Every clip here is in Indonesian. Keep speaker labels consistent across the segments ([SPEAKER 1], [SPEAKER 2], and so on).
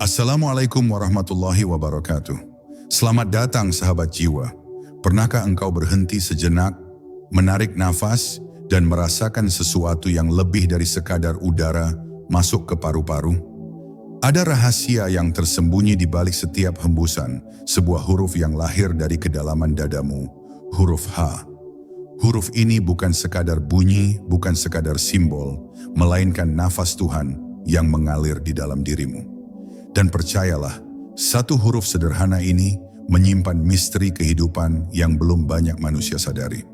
[SPEAKER 1] Assalamualaikum warahmatullahi wabarakatuh. Selamat datang sahabat jiwa. Pernahkah engkau berhenti sejenak, menarik nafas, dan merasakan sesuatu yang lebih dari sekadar udara masuk ke paru-paru? Ada rahasia yang tersembunyi di balik setiap hembusan, sebuah huruf yang lahir dari kedalaman dadamu, huruf H. Huruf ini bukan sekadar bunyi, bukan sekadar simbol, melainkan nafas Tuhan yang mengalir di dalam dirimu. Dan percayalah, satu huruf sederhana ini menyimpan misteri kehidupan yang belum banyak manusia sadari.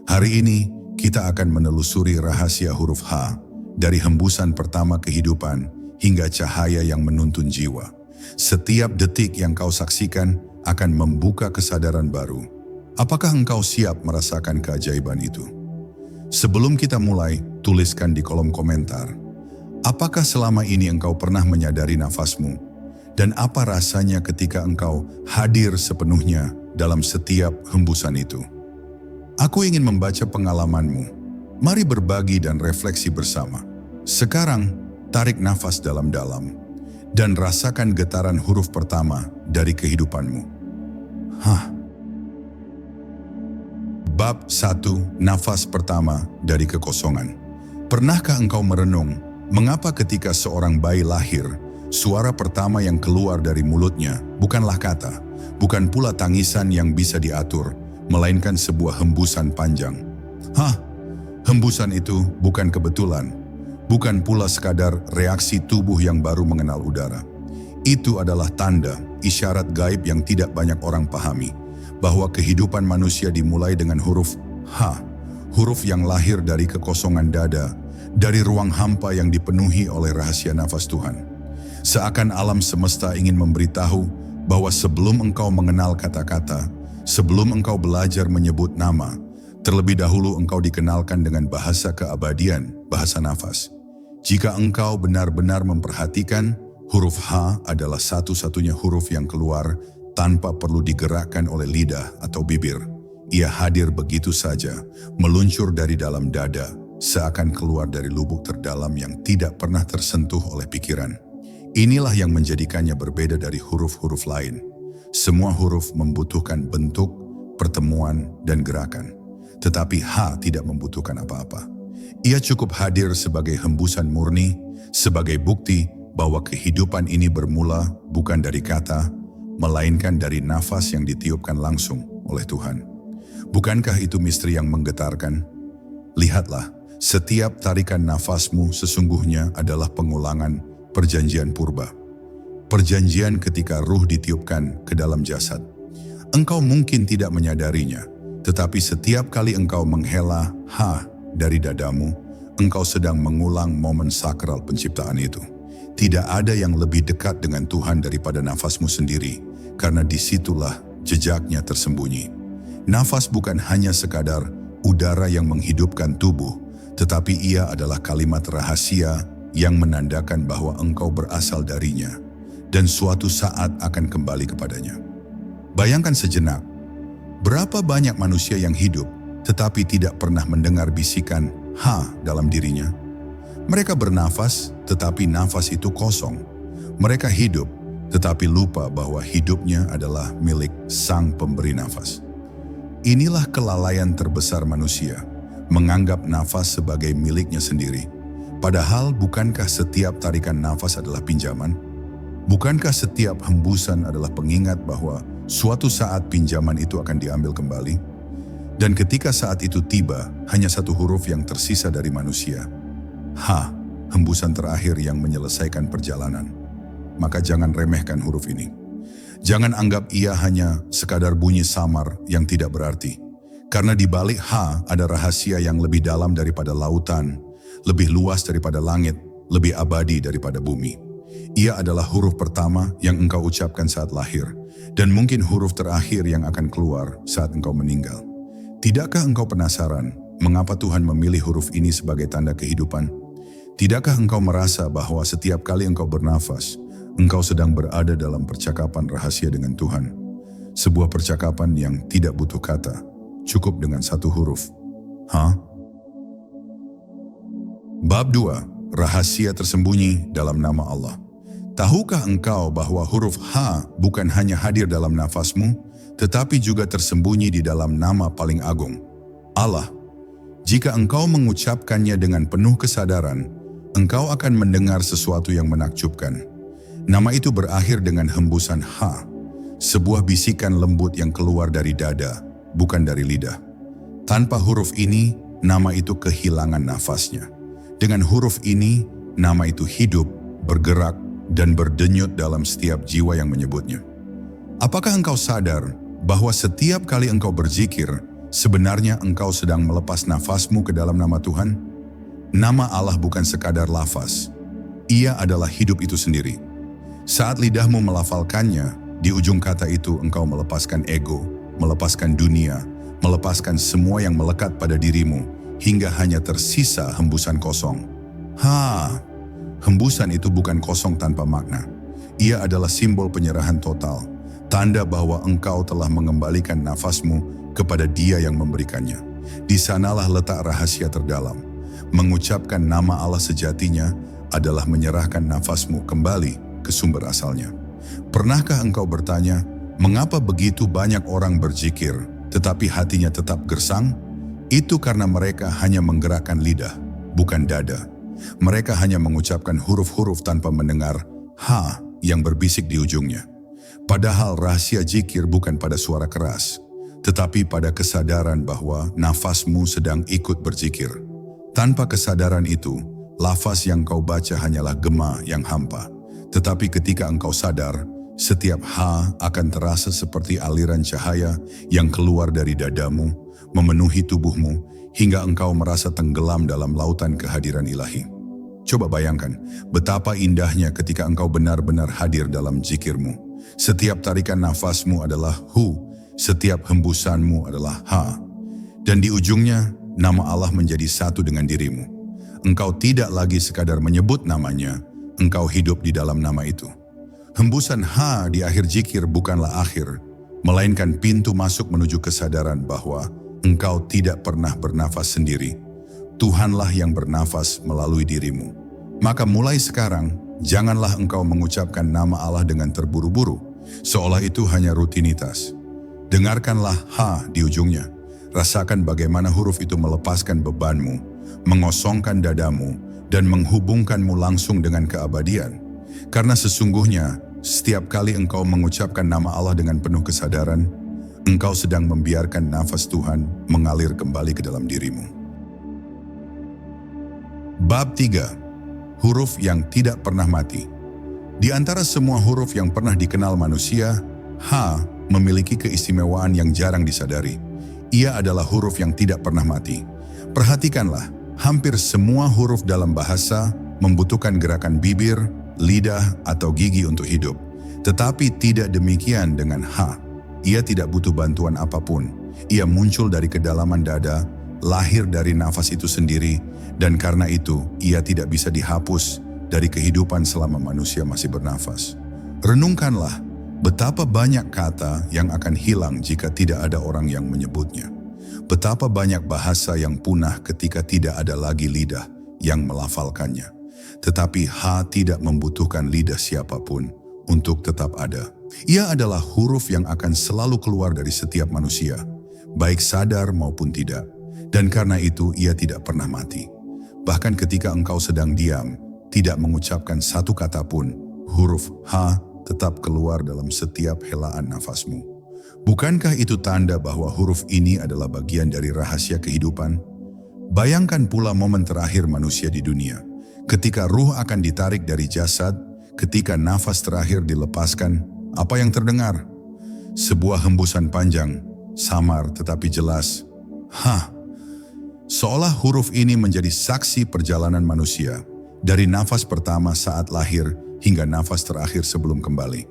[SPEAKER 1] Hari ini, kita akan menelusuri rahasia huruf H, dari hembusan pertama kehidupan hingga cahaya yang menuntun jiwa. Setiap detik yang kau saksikan akan membuka kesadaran baru. Apakah engkau siap merasakan keajaiban itu? Sebelum kita mulai, tuliskan di kolom komentar. Apakah selama ini engkau pernah menyadari nafasmu? Dan apa rasanya ketika engkau hadir sepenuhnya dalam setiap hembusan itu? Aku ingin membaca pengalamanmu. Mari berbagi dan refleksi bersama. Sekarang, tarik nafas dalam-dalam dan rasakan getaran huruf pertama dari kehidupanmu. Bab 1. Nafas pertama dari kekosongan. Pernahkah engkau merenung mengapa ketika seorang bayi lahir, suara pertama yang keluar dari mulutnya bukanlah kata, bukan pula tangisan yang bisa diatur, melainkan sebuah hembusan panjang. Hembusan itu bukan kebetulan, bukan pula sekadar reaksi tubuh yang baru mengenal udara. Itu adalah tanda, isyarat gaib yang tidak banyak orang pahami, bahwa kehidupan manusia dimulai dengan huruf H, huruf yang lahir dari kekosongan dada, dari ruang hampa yang dipenuhi oleh rahasia nafas Tuhan. Seakan alam semesta ingin memberitahu bahwa sebelum engkau mengenal kata-kata, sebelum engkau belajar menyebut nama, terlebih dahulu engkau dikenalkan dengan bahasa keabadian, bahasa nafas. Jika engkau benar-benar memperhatikan, huruf H adalah satu-satunya huruf yang keluar tanpa perlu digerakkan oleh lidah atau bibir. Ia hadir begitu saja, meluncur dari dalam dada, seakan keluar dari lubuk terdalam yang tidak pernah tersentuh oleh pikiran. Inilah yang menjadikannya berbeda dari huruf-huruf lain. Semua huruf membutuhkan bentuk, pertemuan, dan gerakan. Tetapi H tidak membutuhkan apa-apa. Ia cukup hadir sebagai hembusan murni, sebagai bukti bahwa kehidupan ini bermula bukan dari kata, melainkan dari nafas yang ditiupkan langsung oleh Tuhan. Bukankah itu misteri yang menggetarkan? Lihatlah, setiap tarikan nafasmu sesungguhnya adalah pengulangan perjanjian purba. Perjanjian ketika ruh ditiupkan ke dalam jasad. Engkau mungkin tidak menyadarinya, tetapi setiap kali engkau menghela H dari dadamu, engkau sedang mengulang momen sakral penciptaan itu. Tidak ada yang lebih dekat dengan Tuhan daripada nafasmu sendiri, karena disitulah jejaknya tersembunyi. Nafas bukan hanya sekadar udara yang menghidupkan tubuh, tetapi ia adalah kalimat rahasia yang menandakan bahwa engkau berasal darinya dan suatu saat akan kembali kepadanya. Bayangkan sejenak, berapa banyak manusia yang hidup tetapi tidak pernah mendengar bisikan H dalam dirinya. Mereka bernafas tetapi nafas itu kosong. Mereka hidup tetapi lupa bahwa hidupnya adalah milik Sang Pemberi Nafas. Inilah kelalaian terbesar manusia, menganggap nafas sebagai miliknya sendiri. Padahal bukankah setiap tarikan nafas adalah pinjaman? Bukankah setiap hembusan adalah pengingat bahwa suatu saat pinjaman itu akan diambil kembali? Dan ketika saat itu tiba, hanya satu huruf yang tersisa dari manusia. H, hembusan terakhir yang menyelesaikan perjalanan. Maka jangan remehkan huruf ini. Jangan anggap ia hanya sekadar bunyi samar yang tidak berarti. Karena di balik H ada rahasia yang lebih dalam daripada lautan, lebih luas daripada langit, lebih abadi daripada bumi. Ia adalah huruf pertama yang engkau ucapkan saat lahir, dan mungkin huruf terakhir yang akan keluar saat engkau meninggal. Tidakkah engkau penasaran mengapa Tuhan memilih huruf ini sebagai tanda kehidupan? Tidakkah engkau merasa bahwa setiap kali engkau bernafas, engkau sedang berada dalam percakapan rahasia dengan Tuhan? Sebuah percakapan yang tidak butuh kata, cukup dengan satu huruf. Bab 2. Rahasia tersembunyi dalam nama Allah. Tahukah engkau bahwa huruf H bukan hanya hadir dalam nafasmu, tetapi juga tersembunyi di dalam nama paling agung, Allah. Jika engkau mengucapkannya dengan penuh kesadaran, engkau akan mendengar sesuatu yang menakjubkan. Nama itu berakhir dengan hembusan H, sebuah bisikan lembut yang keluar dari dada, bukan dari lidah. Tanpa huruf ini, nama itu kehilangan nafasnya. Dengan huruf ini, nama itu hidup, bergerak, dan berdenyut dalam setiap jiwa yang menyebutnya. Apakah engkau sadar bahwa setiap kali engkau berzikir, sebenarnya engkau sedang melepas nafasmu ke dalam nama Tuhan? Nama Allah bukan sekadar lafaz. Ia adalah hidup itu sendiri. Saat lidahmu melafalkannya, di ujung kata itu engkau melepaskan ego, melepaskan dunia, melepaskan semua yang melekat pada dirimu, hingga hanya tersisa hembusan kosong. Hembusan itu bukan kosong tanpa makna. Ia adalah simbol penyerahan total, tanda bahwa engkau telah mengembalikan nafasmu kepada Dia yang memberikannya. Di sanalah letak rahasia terdalam. Mengucapkan nama Allah sejatinya adalah menyerahkan nafasmu kembali ke sumber asalnya. Pernahkah engkau bertanya, mengapa begitu banyak orang berzikir, tetapi hatinya tetap gersang? Itu karena mereka hanya menggerakkan lidah, bukan dada. Mereka hanya mengucapkan huruf-huruf tanpa mendengar H yang berbisik di ujungnya. Padahal rahasia zikir bukan pada suara keras, tetapi pada kesadaran bahwa nafasmu sedang ikut berzikir. Tanpa kesadaran itu, lafaz yang kau baca hanyalah gema yang hampa. Tetapi ketika engkau sadar, setiap H akan terasa seperti aliran cahaya yang keluar dari dadamu, memenuhi tubuhmu, hingga engkau merasa tenggelam dalam lautan kehadiran ilahi. Coba bayangkan betapa indahnya ketika engkau benar-benar hadir dalam zikirmu. Setiap tarikan nafasmu adalah Hu, setiap hembusanmu adalah Ha. Dan di ujungnya, nama Allah menjadi satu dengan dirimu. Engkau tidak lagi sekadar menyebut namanya, engkau hidup di dalam nama itu. Hembusan Ha di akhir zikir bukanlah akhir, melainkan pintu masuk menuju kesadaran bahwa engkau tidak pernah bernafas sendiri. Tuhanlah yang bernafas melalui dirimu. Maka mulai sekarang, janganlah engkau mengucapkan nama Allah dengan terburu-buru, seolah itu hanya rutinitas. Dengarkanlah H di ujungnya. Rasakan bagaimana huruf itu melepaskan bebanmu, mengosongkan dadamu, dan menghubungkanmu langsung dengan keabadian. Karena sesungguhnya, setiap kali engkau mengucapkan nama Allah dengan penuh kesadaran, engkau sedang membiarkan nafas Tuhan mengalir kembali ke dalam dirimu. Bab 3. Huruf yang tidak pernah mati. Di antara semua huruf yang pernah dikenal manusia, H memiliki keistimewaan yang jarang disadari. Ia adalah huruf yang tidak pernah mati. Perhatikanlah, hampir semua huruf dalam bahasa membutuhkan gerakan bibir, lidah, atau gigi untuk hidup. Tetapi tidak demikian dengan H. Ia tidak butuh bantuan apapun. Ia muncul dari kedalaman dada, lahir dari nafas itu sendiri, dan karena itu ia tidak bisa dihapus dari kehidupan selama manusia masih bernafas. Renungkanlah betapa banyak kata yang akan hilang jika tidak ada orang yang menyebutnya. Betapa banyak bahasa yang punah ketika tidak ada lagi lidah yang melafalkannya. Tetapi H tidak membutuhkan lidah siapapun untuk tetap ada. Ia adalah huruf yang akan selalu keluar dari setiap manusia, baik sadar maupun tidak. Dan karena itu ia tidak pernah mati. Bahkan ketika engkau sedang diam, tidak mengucapkan satu kata pun, huruf H tetap keluar dalam setiap helaan nafasmu. Bukankah itu tanda bahwa huruf ini adalah bagian dari rahasia kehidupan? Bayangkan pula momen terakhir manusia di dunia, ketika ruh akan ditarik dari jasad, ketika nafas terakhir dilepaskan, apa yang terdengar? Sebuah hembusan panjang, samar tetapi jelas. Seolah huruf ini menjadi saksi perjalanan manusia, dari nafas pertama saat lahir hingga nafas terakhir sebelum kembali.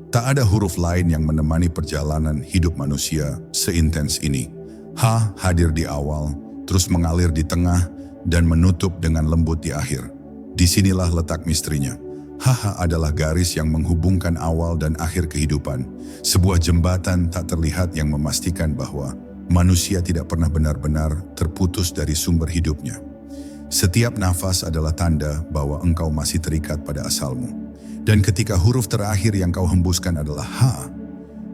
[SPEAKER 1] Tak ada huruf lain yang menemani perjalanan hidup manusia seintens ini. H hadir di awal, terus mengalir di tengah, dan menutup dengan lembut di akhir. Disinilah letak misterinya. H adalah garis yang menghubungkan awal dan akhir kehidupan, sebuah jembatan tak terlihat yang memastikan bahwa manusia tidak pernah benar-benar terputus dari sumber hidupnya. Setiap nafas adalah tanda bahwa engkau masih terikat pada asalmu. Dan ketika huruf terakhir yang kau hembuskan adalah H,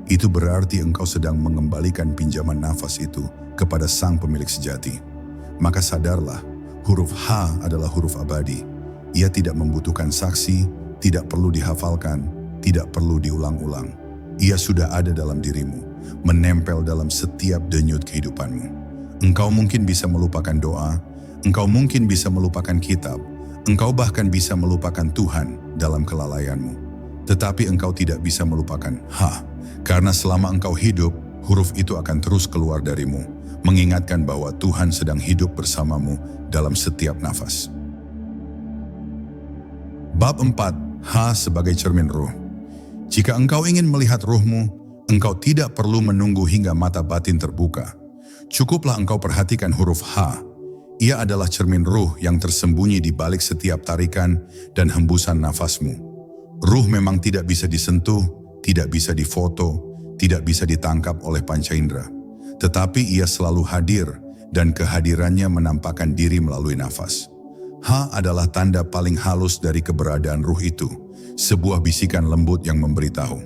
[SPEAKER 1] itu berarti engkau sedang mengembalikan pinjaman nafas itu kepada Sang Pemilik sejati. Maka sadarlah, huruf H adalah huruf abadi. Ia tidak membutuhkan saksi, tidak perlu dihafalkan, tidak perlu diulang-ulang. Ia sudah ada dalam dirimu, menempel dalam setiap denyut kehidupanmu. Engkau mungkin bisa melupakan doa, engkau mungkin bisa melupakan kitab, engkau bahkan bisa melupakan Tuhan dalam kelalaianmu. Tetapi engkau tidak bisa melupakan H, karena selama engkau hidup, huruf itu akan terus keluar darimu, mengingatkan bahwa Tuhan sedang hidup bersamamu dalam setiap nafas. Bab 4. H sebagai cermin ruh. Jika engkau ingin melihat ruhmu, engkau tidak perlu menunggu hingga mata batin terbuka. Cukuplah engkau perhatikan huruf H. Ia adalah cermin ruh yang tersembunyi di balik setiap tarikan dan hembusan nafasmu. Ruh memang tidak bisa disentuh, tidak bisa difoto, tidak bisa ditangkap oleh panca indera. Tetapi ia selalu hadir dan kehadirannya menampakkan diri melalui nafas. H adalah tanda paling halus dari keberadaan ruh itu, sebuah bisikan lembut yang memberitahu.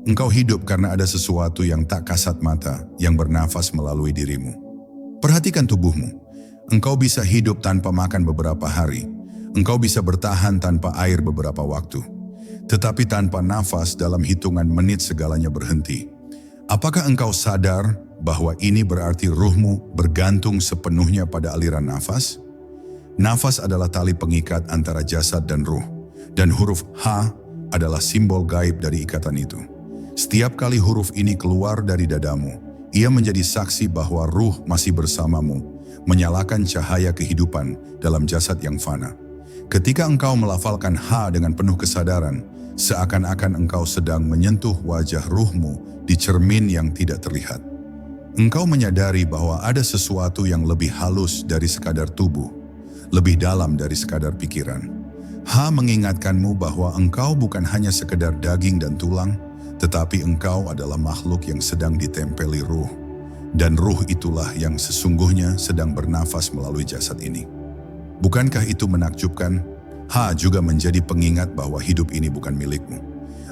[SPEAKER 1] Engkau hidup karena ada sesuatu yang tak kasat mata yang bernafas melalui dirimu. Perhatikan tubuhmu. Engkau bisa hidup tanpa makan beberapa hari. Engkau bisa bertahan tanpa air beberapa waktu. Tetapi tanpa nafas dalam hitungan menit segalanya berhenti. Apakah engkau sadar bahwa ini berarti ruhmu bergantung sepenuhnya pada aliran nafas? Nafas adalah tali pengikat antara jasad dan ruh, dan huruf H adalah simbol gaib dari ikatan itu. Setiap kali huruf ini keluar dari dadamu, ia menjadi saksi bahwa ruh masih bersamamu, menyalakan cahaya kehidupan dalam jasad yang fana. Ketika engkau melafalkan H dengan penuh kesadaran, seakan-akan engkau sedang menyentuh wajah ruhmu di cermin yang tidak terlihat. Engkau menyadari bahwa ada sesuatu yang lebih halus dari sekadar tubuh, lebih dalam dari sekadar pikiran. H mengingatkanmu bahwa engkau bukan hanya sekedar daging dan tulang, tetapi engkau adalah makhluk yang sedang ditempeli ruh. Dan ruh itulah yang sesungguhnya sedang bernafas melalui jasad ini. Bukankah itu menakjubkan? H juga menjadi pengingat bahwa hidup ini bukan milikmu.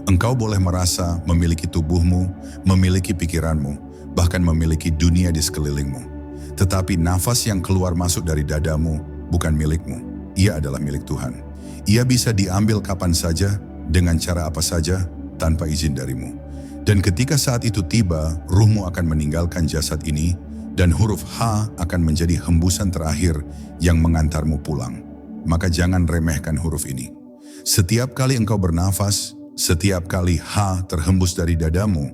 [SPEAKER 1] Engkau boleh merasa memiliki tubuhmu, memiliki pikiranmu, bahkan memiliki dunia di sekelilingmu. Tetapi nafas yang keluar masuk dari dadamu bukan milikmu. Ia adalah milik Tuhan. Ia bisa diambil kapan saja, dengan cara apa saja, tanpa izin darimu. Dan ketika saat itu tiba, ruhmu akan meninggalkan jasad ini, dan huruf H akan menjadi hembusan terakhir yang mengantarmu pulang. Maka jangan remehkan huruf ini. Setiap kali engkau bernafas, setiap kali H terhembus dari dadamu,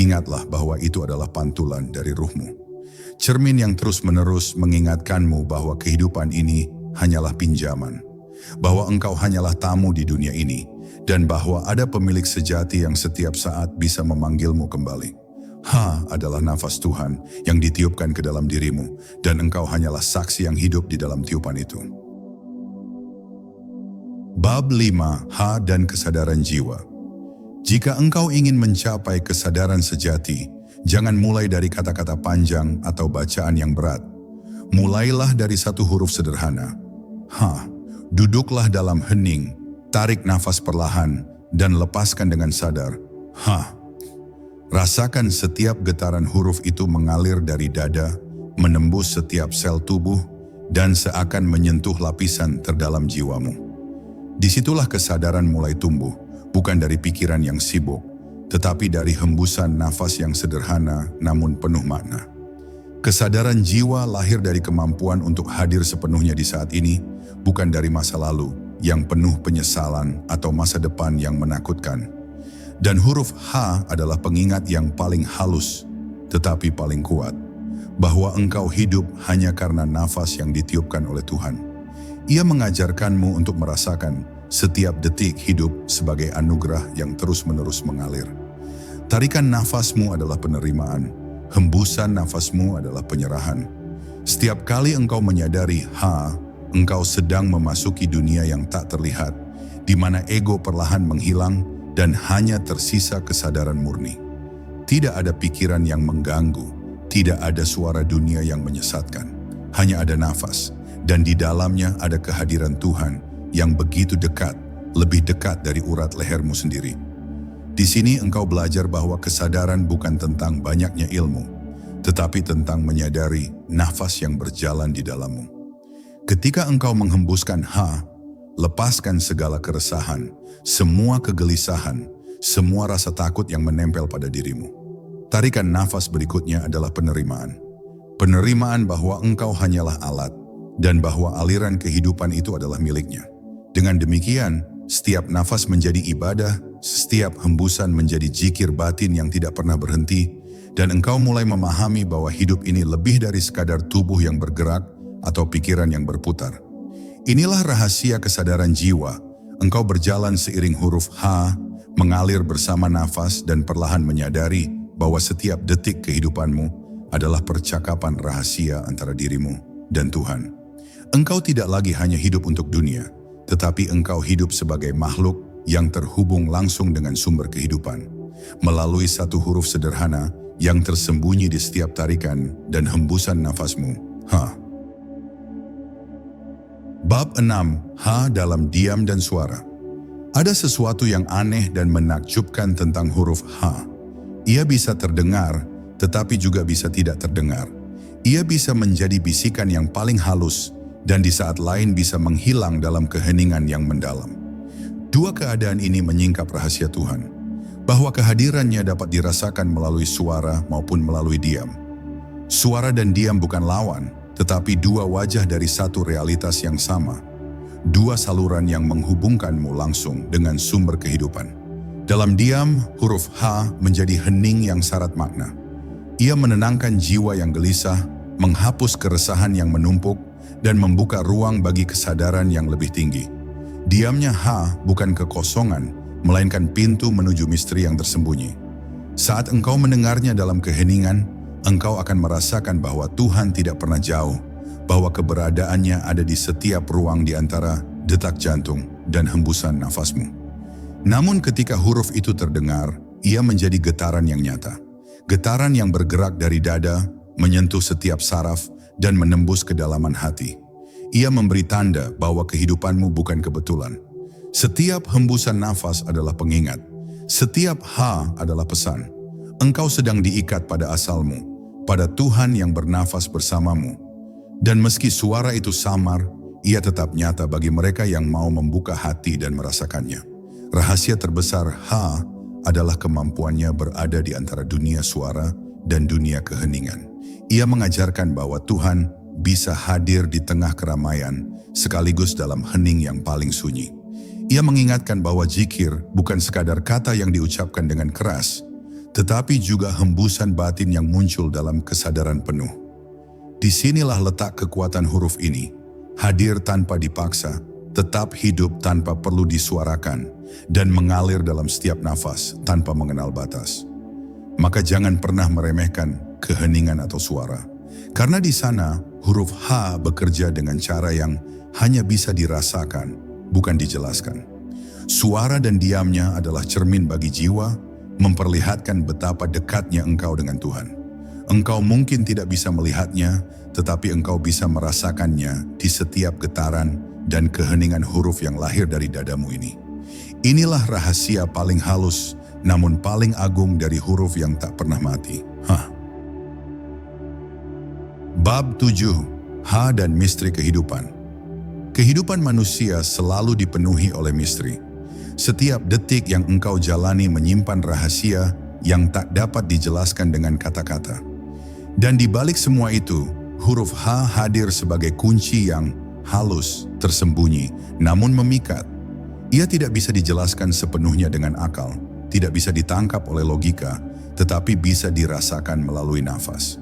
[SPEAKER 1] ingatlah bahwa itu adalah pantulan dari ruhmu. Cermin yang terus-menerus mengingatkanmu bahwa kehidupan ini hanyalah pinjaman, bahwa engkau hanyalah tamu di dunia ini, dan bahwa ada pemilik sejati yang setiap saat bisa memanggilmu kembali. H adalah nafas Tuhan yang ditiupkan ke dalam dirimu, dan engkau hanyalah saksi yang hidup di dalam tiupan itu. Bab 5. H dan kesadaran jiwa. Jika engkau ingin mencapai kesadaran sejati, jangan mulai dari kata-kata panjang atau bacaan yang berat. Mulailah dari satu huruf sederhana. H. Duduklah dalam hening, tarik nafas perlahan, dan lepaskan dengan sadar. H. Rasakan setiap getaran huruf itu mengalir dari dada, menembus setiap sel tubuh, dan seakan menyentuh lapisan terdalam jiwamu. Disitulah kesadaran mulai tumbuh, bukan dari pikiran yang sibuk, tetapi dari hembusan nafas yang sederhana namun penuh makna. Kesadaran jiwa lahir dari kemampuan untuk hadir sepenuhnya di saat ini, bukan dari masa lalu yang penuh penyesalan atau masa depan yang menakutkan. Dan huruf H adalah pengingat yang paling halus, tetapi paling kuat, bahwa engkau hidup hanya karena nafas yang ditiupkan oleh Tuhan. Ia mengajarkanmu untuk merasakan setiap detik hidup sebagai anugerah yang terus-menerus mengalir. Tarikan nafasmu adalah penerimaan, hembusan nafasmu adalah penyerahan. Setiap kali engkau menyadari H, engkau sedang memasuki dunia yang tak terlihat, di mana ego perlahan menghilang dan hanya tersisa kesadaran murni. Tidak ada pikiran yang mengganggu, tidak ada suara dunia yang menyesatkan. Hanya ada nafas, dan di dalamnya ada kehadiran Tuhan yang begitu dekat, lebih dekat dari urat lehermu sendiri. Di sini engkau belajar bahwa kesadaran bukan tentang banyaknya ilmu, tetapi tentang menyadari nafas yang berjalan di dalammu. Ketika engkau menghembuskan ha, lepaskan segala keresahan, semua kegelisahan, semua rasa takut yang menempel pada dirimu. Tarikan nafas berikutnya adalah penerimaan. Penerimaan bahwa engkau hanyalah alat, dan bahwa aliran kehidupan itu adalah miliknya. Dengan demikian, setiap nafas menjadi ibadah, setiap hembusan menjadi zikir batin yang tidak pernah berhenti, dan engkau mulai memahami bahwa hidup ini lebih dari sekadar tubuh yang bergerak atau pikiran yang berputar. Inilah rahasia kesadaran jiwa. Engkau berjalan seiring huruf H, mengalir bersama nafas dan perlahan menyadari bahwa setiap detik kehidupanmu adalah percakapan rahasia antara dirimu dan Tuhan. Engkau tidak lagi hanya hidup untuk dunia, tetapi engkau hidup sebagai makhluk yang terhubung langsung dengan sumber kehidupan, melalui satu huruf sederhana yang tersembunyi di setiap tarikan dan hembusan nafasmu. Ha. Bab 6. Ha dalam diam dan suara. Ada sesuatu yang aneh dan menakjubkan tentang huruf ha. Ia bisa terdengar, tetapi juga bisa tidak terdengar. Ia bisa menjadi bisikan yang paling halus, dan di saat lain bisa menghilang dalam keheningan yang mendalam. Dua keadaan ini menyingkap rahasia Tuhan, bahwa kehadirannya dapat dirasakan melalui suara maupun melalui diam. Suara dan diam bukan lawan, tetapi dua wajah dari satu realitas yang sama. Dua saluran yang menghubungkanmu langsung dengan sumber kehidupan. Dalam diam, huruf H menjadi hening yang syarat makna. Ia menenangkan jiwa yang gelisah, menghapus keresahan yang menumpuk, dan membuka ruang bagi kesadaran yang lebih tinggi. Diamnya ha bukan kekosongan, melainkan pintu menuju misteri yang tersembunyi. Saat engkau mendengarnya dalam keheningan, engkau akan merasakan bahwa Tuhan tidak pernah jauh, bahwa keberadaannya ada di setiap ruang di antara detak jantung dan hembusan nafasmu. Namun ketika huruf itu terdengar, ia menjadi getaran yang nyata. Getaran yang bergerak dari dada, menyentuh setiap saraf, dan menembus kedalaman hati. Ia memberi tanda bahwa kehidupanmu bukan kebetulan. Setiap hembusan nafas adalah pengingat. Setiap ha adalah pesan. Engkau sedang diikat pada asalmu, pada Tuhan yang bernafas bersamamu. Dan meski suara itu samar, ia tetap nyata bagi mereka yang mau membuka hati dan merasakannya. Rahasia terbesar ha adalah kemampuannya berada di antara dunia suara dan dunia keheningan. Ia mengajarkan bahwa Tuhan bisa hadir di tengah keramaian, sekaligus dalam hening yang paling sunyi. Ia mengingatkan bahwa zikir bukan sekadar kata yang diucapkan dengan keras, tetapi juga hembusan batin yang muncul dalam kesadaran penuh. Disinilah letak kekuatan huruf ini, hadir tanpa dipaksa, tetap hidup tanpa perlu disuarakan, dan mengalir dalam setiap nafas tanpa mengenal batas. Maka jangan pernah meremehkan keheningan atau suara. Karena di sana, huruf H bekerja dengan cara yang hanya bisa dirasakan, bukan dijelaskan. Suara dan diamnya adalah cermin bagi jiwa, memperlihatkan betapa dekatnya engkau dengan Tuhan. Engkau mungkin tidak bisa melihatnya, tetapi engkau bisa merasakannya di setiap getaran dan keheningan huruf yang lahir dari dadamu ini. Inilah rahasia paling halus, namun paling agung dari huruf yang tak pernah mati. Bab 7. Ha dan misteri kehidupan. Kehidupan manusia selalu dipenuhi oleh misteri. Setiap detik yang engkau jalani menyimpan rahasia yang tak dapat dijelaskan dengan kata-kata. Dan di balik semua itu, huruf H hadir sebagai kunci yang halus, tersembunyi, namun memikat. Ia tidak bisa dijelaskan sepenuhnya dengan akal, tidak bisa ditangkap oleh logika, tetapi bisa dirasakan melalui nafas.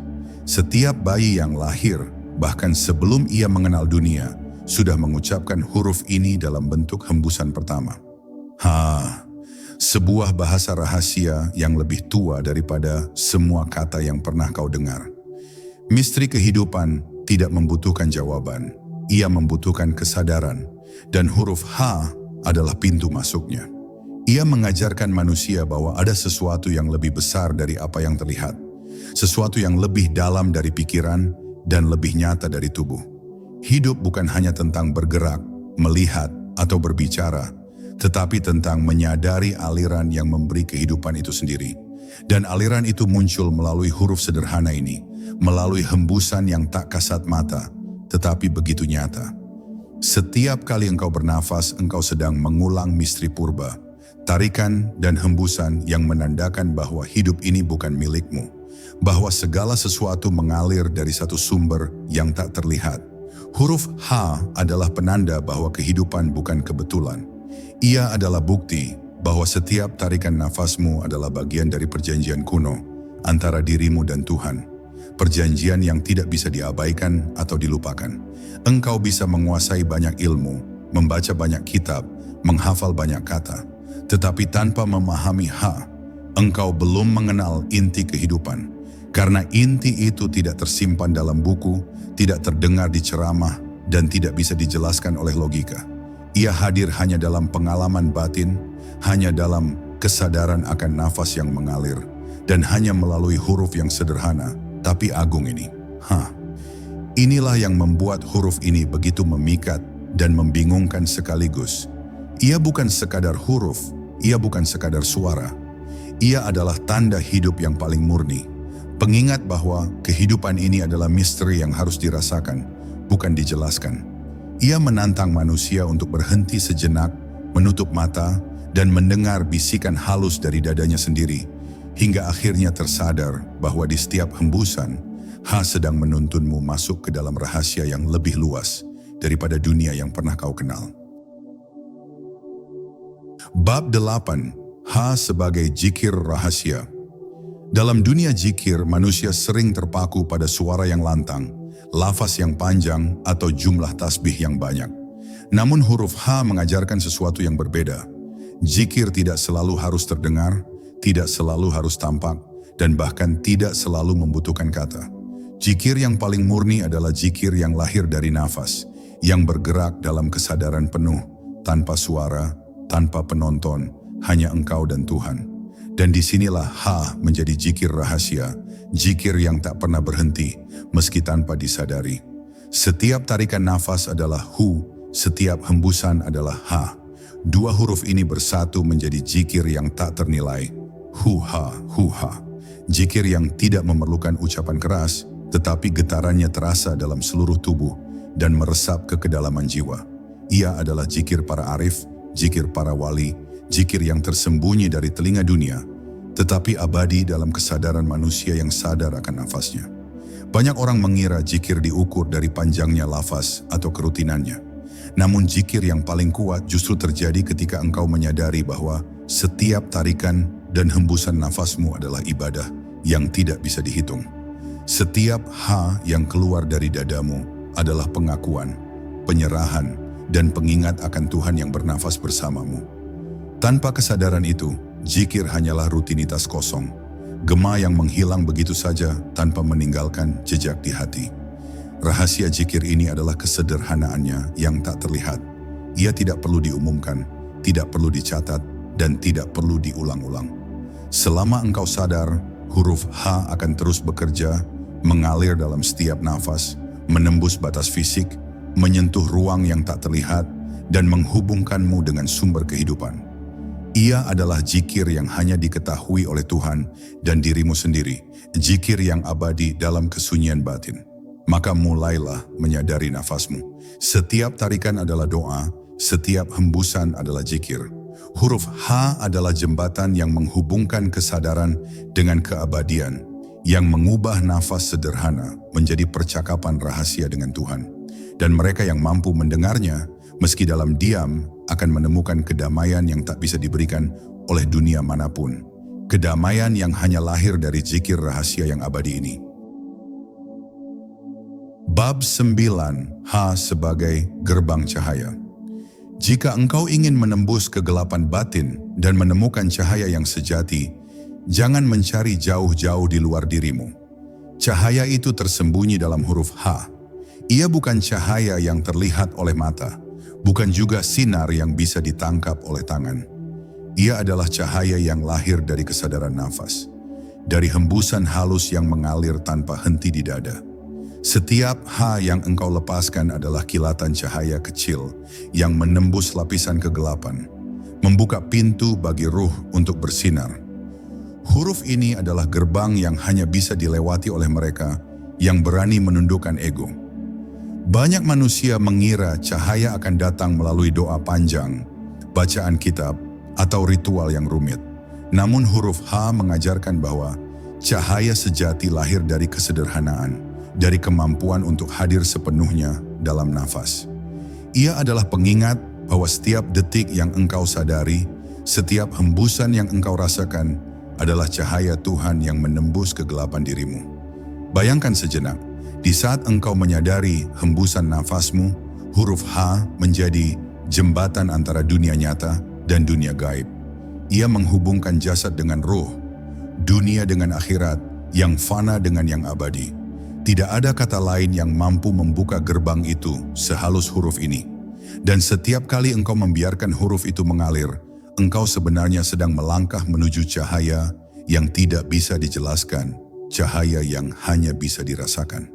[SPEAKER 1] Setiap bayi yang lahir, bahkan sebelum ia mengenal dunia, sudah mengucapkan huruf ini dalam bentuk hembusan pertama. Ha, sebuah bahasa rahasia yang lebih tua daripada semua kata yang pernah kau dengar. Misteri kehidupan tidak membutuhkan jawaban, ia membutuhkan kesadaran, dan huruf H adalah pintu masuknya. Ia mengajarkan manusia bahwa ada sesuatu yang lebih besar dari apa yang terlihat. Sesuatu yang lebih dalam dari pikiran dan lebih nyata dari tubuh. Hidup bukan hanya tentang bergerak, melihat, atau berbicara, tetapi tentang menyadari aliran yang memberi kehidupan itu sendiri. Dan aliran itu muncul melalui huruf sederhana ini, melalui hembusan yang tak kasat mata, tetapi begitu nyata. Setiap kali engkau bernafas, engkau sedang mengulang misteri purba, tarikan dan hembusan yang menandakan bahwa hidup ini bukan milikmu, bahwa segala sesuatu mengalir dari satu sumber yang tak terlihat. Huruf H adalah penanda bahwa kehidupan bukan kebetulan. Ia adalah bukti bahwa setiap tarikan nafasmu adalah bagian dari perjanjian kuno antara dirimu dan Tuhan. Perjanjian yang tidak bisa diabaikan atau dilupakan. Engkau bisa menguasai banyak ilmu, membaca banyak kitab, menghafal banyak kata. Tetapi tanpa memahami H, engkau belum mengenal inti kehidupan. Karena inti itu tidak tersimpan dalam buku, tidak terdengar di ceramah, dan tidak bisa dijelaskan oleh logika. Ia hadir hanya dalam pengalaman batin, hanya dalam kesadaran akan nafas yang mengalir, dan hanya melalui huruf yang sederhana, tapi agung ini. Inilah yang membuat huruf ini begitu memikat dan membingungkan sekaligus. Ia bukan sekadar huruf, ia bukan sekadar suara. Ia adalah tanda hidup yang paling murni. Pengingat bahwa kehidupan ini adalah misteri yang harus dirasakan, bukan dijelaskan. Ia menantang manusia untuk berhenti sejenak, menutup mata, dan mendengar bisikan halus dari dadanya sendiri, hingga akhirnya tersadar bahwa di setiap hembusan, H sedang menuntunmu masuk ke dalam rahasia yang lebih luas daripada dunia yang pernah kau kenal. Bab 8. H sebagai jikir rahasia. Dalam dunia jikir, manusia sering terpaku pada suara yang lantang, lafaz yang panjang, atau jumlah tasbih yang banyak. Namun huruf H mengajarkan sesuatu yang berbeda. Jikir tidak selalu harus terdengar, tidak selalu harus tampak, dan bahkan tidak selalu membutuhkan kata. Jikir yang paling murni adalah jikir yang lahir dari nafas, yang bergerak dalam kesadaran penuh, tanpa suara, tanpa penonton, hanya engkau dan Tuhan. Dan disinilah H menjadi jikir rahasia, jikir yang tak pernah berhenti, meski tanpa disadari. Setiap tarikan nafas adalah Hu, setiap hembusan adalah H. Dua huruf ini bersatu menjadi jikir yang tak ternilai. Hu-ha, hu-ha. Jikir yang tidak memerlukan ucapan keras, tetapi getarannya terasa dalam seluruh tubuh dan meresap ke kedalaman jiwa. Ia adalah jikir para arif, jikir para wali, jikir yang tersembunyi dari telinga dunia, tetapi abadi dalam kesadaran manusia yang sadar akan nafasnya. Banyak orang mengira jikir diukur dari panjangnya lafaz atau kerutinannya. Namun jikir yang paling kuat justru terjadi ketika engkau menyadari bahwa setiap tarikan dan hembusan nafasmu adalah ibadah yang tidak bisa dihitung. Setiap H yang keluar dari dadamu adalah pengakuan, penyerahan, dan pengingat akan Tuhan yang bernafas bersamamu. Tanpa kesadaran itu, jikir hanyalah rutinitas kosong, gema yang menghilang begitu saja tanpa meninggalkan jejak di hati. Rahasia jikir ini adalah kesederhanaannya yang tak terlihat. Ia tidak perlu diumumkan, tidak perlu dicatat, dan tidak perlu diulang-ulang. Selama engkau sadar, huruf H akan terus bekerja, mengalir dalam setiap nafas, menembus batas fisik, menyentuh ruang yang tak terlihat, dan menghubungkanmu dengan sumber kehidupan. Ia adalah jikir yang hanya diketahui oleh Tuhan dan dirimu sendiri, jikir yang abadi dalam kesunyian batin. Maka mulailah menyadari nafasmu. Setiap tarikan adalah doa, setiap hembusan adalah jikir. Huruf H adalah jembatan yang menghubungkan kesadaran dengan keabadian, yang mengubah nafas sederhana menjadi percakapan rahasia dengan Tuhan. Dan mereka yang mampu mendengarnya, meski dalam diam, akan menemukan kedamaian yang tak bisa diberikan oleh dunia manapun. Kedamaian yang hanya lahir dari zikir rahasia yang abadi ini. Bab 9. H sebagai gerbang cahaya. Jika engkau ingin menembus kegelapan batin dan menemukan cahaya yang sejati, jangan mencari jauh-jauh di luar dirimu. Cahaya itu tersembunyi dalam huruf H. Ia bukan cahaya yang terlihat oleh mata, bukan juga sinar yang bisa ditangkap oleh tangan. Ia adalah cahaya yang lahir dari kesadaran nafas, dari hembusan halus yang mengalir tanpa henti di dada. Setiap H yang engkau lepaskan adalah kilatan cahaya kecil yang menembus lapisan kegelapan, membuka pintu bagi ruh untuk bersinar. Huruf ini adalah gerbang yang hanya bisa dilewati oleh mereka yang berani menundukkan ego. Banyak manusia mengira cahaya akan datang melalui doa panjang, bacaan kitab, atau ritual yang rumit. Namun huruf H mengajarkan bahwa cahaya sejati lahir dari kesederhanaan, dari kemampuan untuk hadir sepenuhnya dalam nafas. Ia adalah pengingat bahwa setiap detik yang engkau sadari, setiap hembusan yang engkau rasakan adalah cahaya Tuhan yang menembus kegelapan dirimu. Bayangkan sejenak, di saat engkau menyadari hembusan nafasmu, huruf H menjadi jembatan antara dunia nyata dan dunia gaib. Ia menghubungkan jasad dengan ruh, dunia dengan akhirat, yang fana dengan yang abadi. Tidak ada kata lain yang mampu membuka gerbang itu sehalus huruf ini. Dan setiap kali engkau membiarkan huruf itu mengalir, engkau sebenarnya sedang melangkah menuju cahaya yang tidak bisa dijelaskan, cahaya yang hanya bisa dirasakan.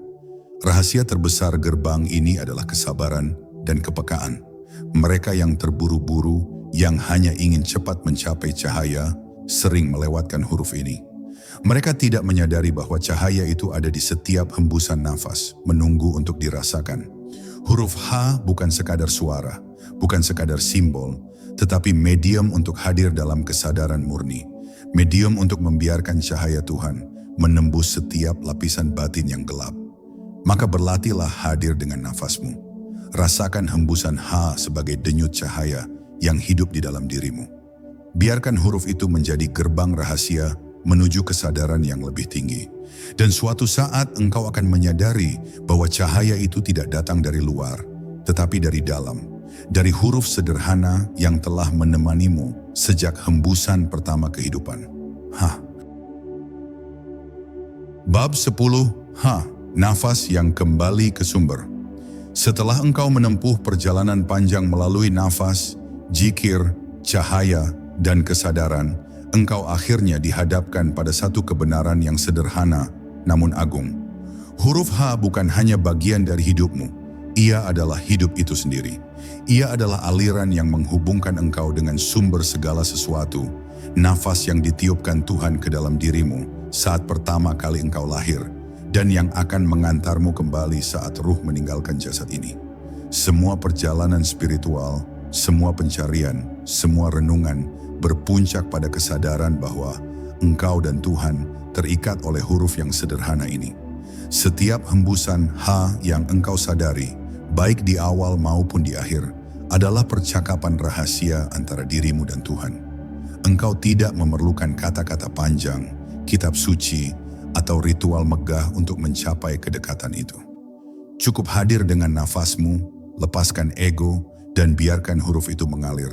[SPEAKER 1] Rahasia terbesar gerbang ini adalah kesabaran dan kepekaan. Mereka yang terburu-buru, yang hanya ingin cepat mencapai cahaya, sering melewatkan huruf ini. Mereka tidak menyadari bahwa cahaya itu ada di setiap hembusan nafas, menunggu untuk dirasakan. Huruf H bukan sekadar suara, bukan sekadar simbol, tetapi medium untuk hadir dalam kesadaran murni. Medium untuk membiarkan cahaya Tuhan menembus setiap lapisan batin yang gelap. Maka berlatihlah hadir dengan nafasmu. Rasakan hembusan H sebagai denyut cahaya yang hidup di dalam dirimu. Biarkan huruf itu menjadi gerbang rahasia menuju kesadaran yang lebih tinggi. Dan suatu saat engkau akan menyadari bahwa cahaya itu tidak datang dari luar, tetapi dari dalam. Dari huruf sederhana yang telah menemanimu sejak hembusan pertama kehidupan. Bab 10. Nafas yang kembali ke sumber. Setelah engkau menempuh perjalanan panjang melalui nafas, zikir, cahaya, dan kesadaran, engkau akhirnya dihadapkan pada satu kebenaran yang sederhana namun agung. Huruf H bukan hanya bagian dari hidupmu, ia adalah hidup itu sendiri. Ia adalah aliran yang menghubungkan engkau dengan sumber segala sesuatu, nafas yang ditiupkan Tuhan ke dalam dirimu saat pertama kali engkau lahir, dan yang akan mengantarmu kembali saat ruh meninggalkan jasad ini. Semua perjalanan spiritual, semua pencarian, semua renungan berpuncak pada kesadaran bahwa engkau dan Tuhan terikat oleh huruf yang sederhana ini. Setiap hembusan H yang engkau sadari, baik di awal maupun di akhir, adalah percakapan rahasia antara dirimu dan Tuhan. Engkau tidak memerlukan kata-kata panjang, kitab suci, atau ritual megah untuk mencapai kedekatan itu. Cukup hadir dengan nafasmu, lepaskan ego, dan biarkan huruf itu mengalir.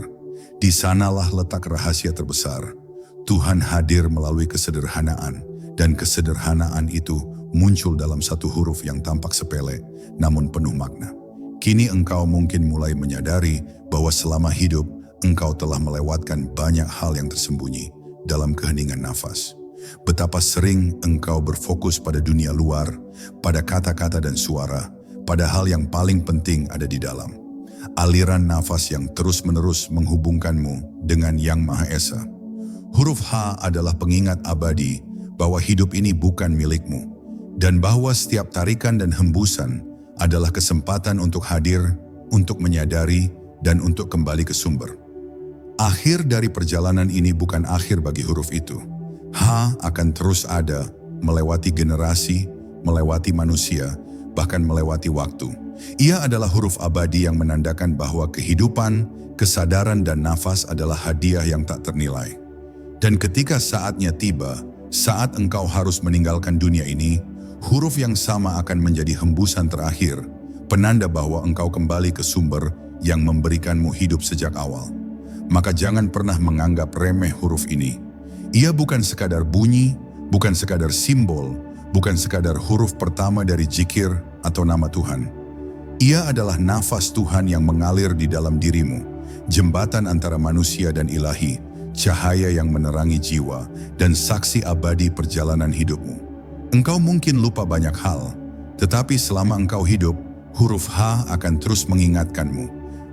[SPEAKER 1] Di sanalah letak rahasia terbesar. Tuhan hadir melalui kesederhanaan, dan kesederhanaan itu muncul dalam satu huruf yang tampak sepele, namun penuh makna. Kini engkau mungkin mulai menyadari bahwa selama hidup, engkau telah melewatkan banyak hal yang tersembunyi dalam keheningan nafas. Betapa sering engkau berfokus pada dunia luar, pada kata-kata dan suara, pada hal yang paling penting ada di dalam. Aliran nafas yang terus-menerus menghubungkanmu dengan Yang Maha Esa. Huruf H adalah pengingat abadi bahwa hidup ini bukan milikmu, dan bahwa setiap tarikan dan hembusan adalah kesempatan untuk hadir, untuk menyadari, dan untuk kembali ke sumber. Akhir dari perjalanan ini bukan akhir bagi huruf itu. H akan terus ada, melewati generasi, melewati manusia, bahkan melewati waktu. Ia adalah huruf abadi yang menandakan bahwa kehidupan, kesadaran, dan nafas adalah hadiah yang tak ternilai. Dan ketika saatnya tiba, saat engkau harus meninggalkan dunia ini, huruf yang sama akan menjadi hembusan terakhir, penanda bahwa engkau kembali ke sumber yang memberikanmu hidup sejak awal. Maka jangan pernah menganggap remeh huruf ini. Ia bukan sekadar bunyi, bukan sekadar simbol, bukan sekadar huruf pertama dari zikir atau nama Tuhan. Ia adalah nafas Tuhan yang mengalir di dalam dirimu, jembatan antara manusia dan ilahi, cahaya yang menerangi jiwa, dan saksi abadi perjalanan hidupmu. Engkau mungkin lupa banyak hal, tetapi selama engkau hidup, huruf H akan terus mengingatkanmu.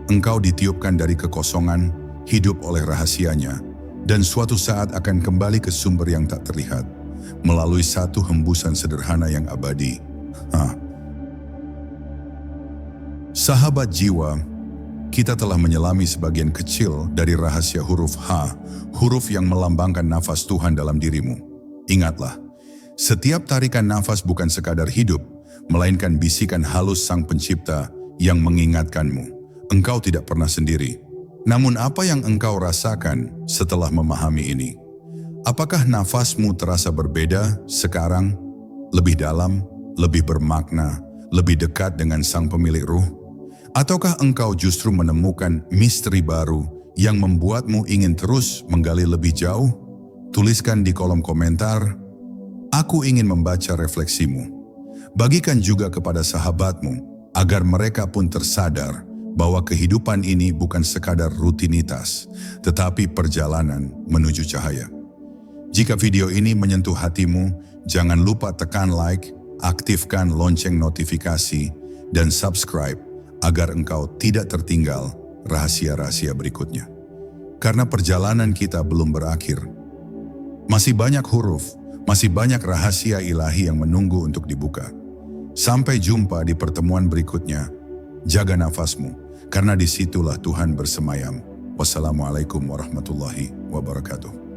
[SPEAKER 1] Engkau ditiupkan dari kekosongan, hidup oleh rahasianya, dan suatu saat akan kembali ke sumber yang tak terlihat, melalui satu hembusan sederhana yang abadi. Sahabat jiwa, kita telah menyelami sebagian kecil dari rahasia huruf H, huruf yang melambangkan nafas Tuhan dalam dirimu. Ingatlah, setiap tarikan nafas bukan sekadar hidup, melainkan bisikan halus Sang Pencipta yang mengingatkanmu, engkau tidak pernah sendiri. Namun apa yang engkau rasakan setelah memahami ini? Apakah nafasmu terasa berbeda sekarang? Lebih dalam, lebih bermakna, lebih dekat dengan Sang Pemilik Ruh? Ataukah engkau justru menemukan misteri baru yang membuatmu ingin terus menggali lebih jauh? Tuliskan di kolom komentar. Aku ingin membaca refleksimu. Bagikan juga kepada sahabatmu agar mereka pun tersadar bahwa kehidupan ini bukan sekadar rutinitas, tetapi perjalanan menuju cahaya. Jika video ini menyentuh hatimu, jangan lupa tekan like, aktifkan lonceng notifikasi, dan subscribe agar engkau tidak tertinggal rahasia-rahasia berikutnya. Karena perjalanan kita belum berakhir. Masih banyak huruf, masih banyak rahasia ilahi yang menunggu untuk dibuka. Sampai jumpa di pertemuan berikutnya. Jaga nafasmu, karena disitulah Tuhan bersemayam. Wassalamualaikum warahmatullahi wabarakatuh.